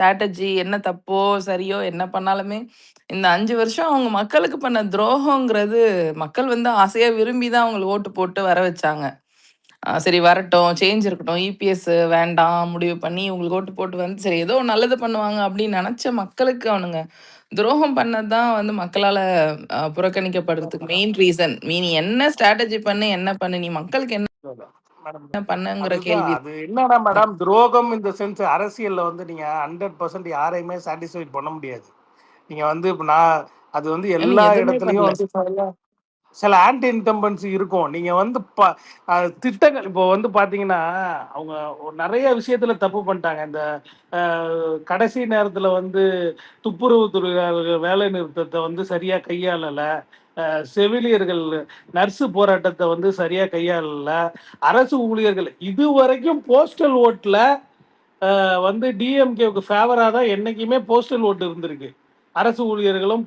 Strategy என்ன தப்போ, சரியோ என்ன பண்ணாலுமே, இந்த 5 வருஷம் அவங்க மக்களுக்கு பண்ண துரோகங்கிறது, மக்கள் வந்து ஆசையா விரும்பி தான் அவங்கள ஓட்டு போட்டு வர வச்சாங்க. சரி வரட்டும், சேஞ்ச் இருக்கட்டும், இபிஎஸ் வேண்டாம் முடிவு பண்ணி இவங்களுக்கு ஓட்டு போட்டு வந்து, சரி ஏதோ நல்லது பண்ணுவாங்க அப்படின்னு நெனச்ச மக்களுக்கு அவனுங்க துரோகம் பண்ணது தான் வந்து மக்களால புறக்கணிக்கப்படுறதுக்கு மெயின் ரீசன். நீ என்ன ஸ்ட்ராட்டஜி பண்ணு, என்ன பண்ணு, நீ மக்களுக்கு என்ன மேடம் பண்ணங்கிற அதுதான் கேள்வி அது என்னன்னா மேடம் துரோகம் இந்த சென்ஸ் அரசியல்ல வந்து நீங்க 100% யாரையுமே சாட்டிஸ்ஃபைட் பண்ண முடியாது. நீங்க வந்து இப்ப நான் அது வந்து ஏன்னா எல்லா எதுவுமே இடத்துலயும் பண்ணல. வந்து சில ஆன்டி இன்கம்பன்சி இருக்கும். நீங்க வந்து திட்டங்கள் இப்போ வந்து பார்த்தீங்கன்னா, அவங்க நெறைய விஷயத்துல தப்பு பண்ணிட்டாங்க. இந்த கடைசி நேரத்துல வந்து துப்புரவு தொழிலாளர்கள் வேலை நிறுத்தத்த வந்து சரியா கையாளல. செவிலியர்கள் நர்ஸு போராட்டத்த வந்து சரியா கையாளல. அரசு ஊழியர்கள் இதுவரைக்கும் போஸ்டல் ஓட்ல வந்து டிஎம்கேவுக்கு ஃபேவரா தான் என்னைக்குமே போஸ்டல் ஓட்டு இருந்திருக்கு. அரசு ஊழியர்களும்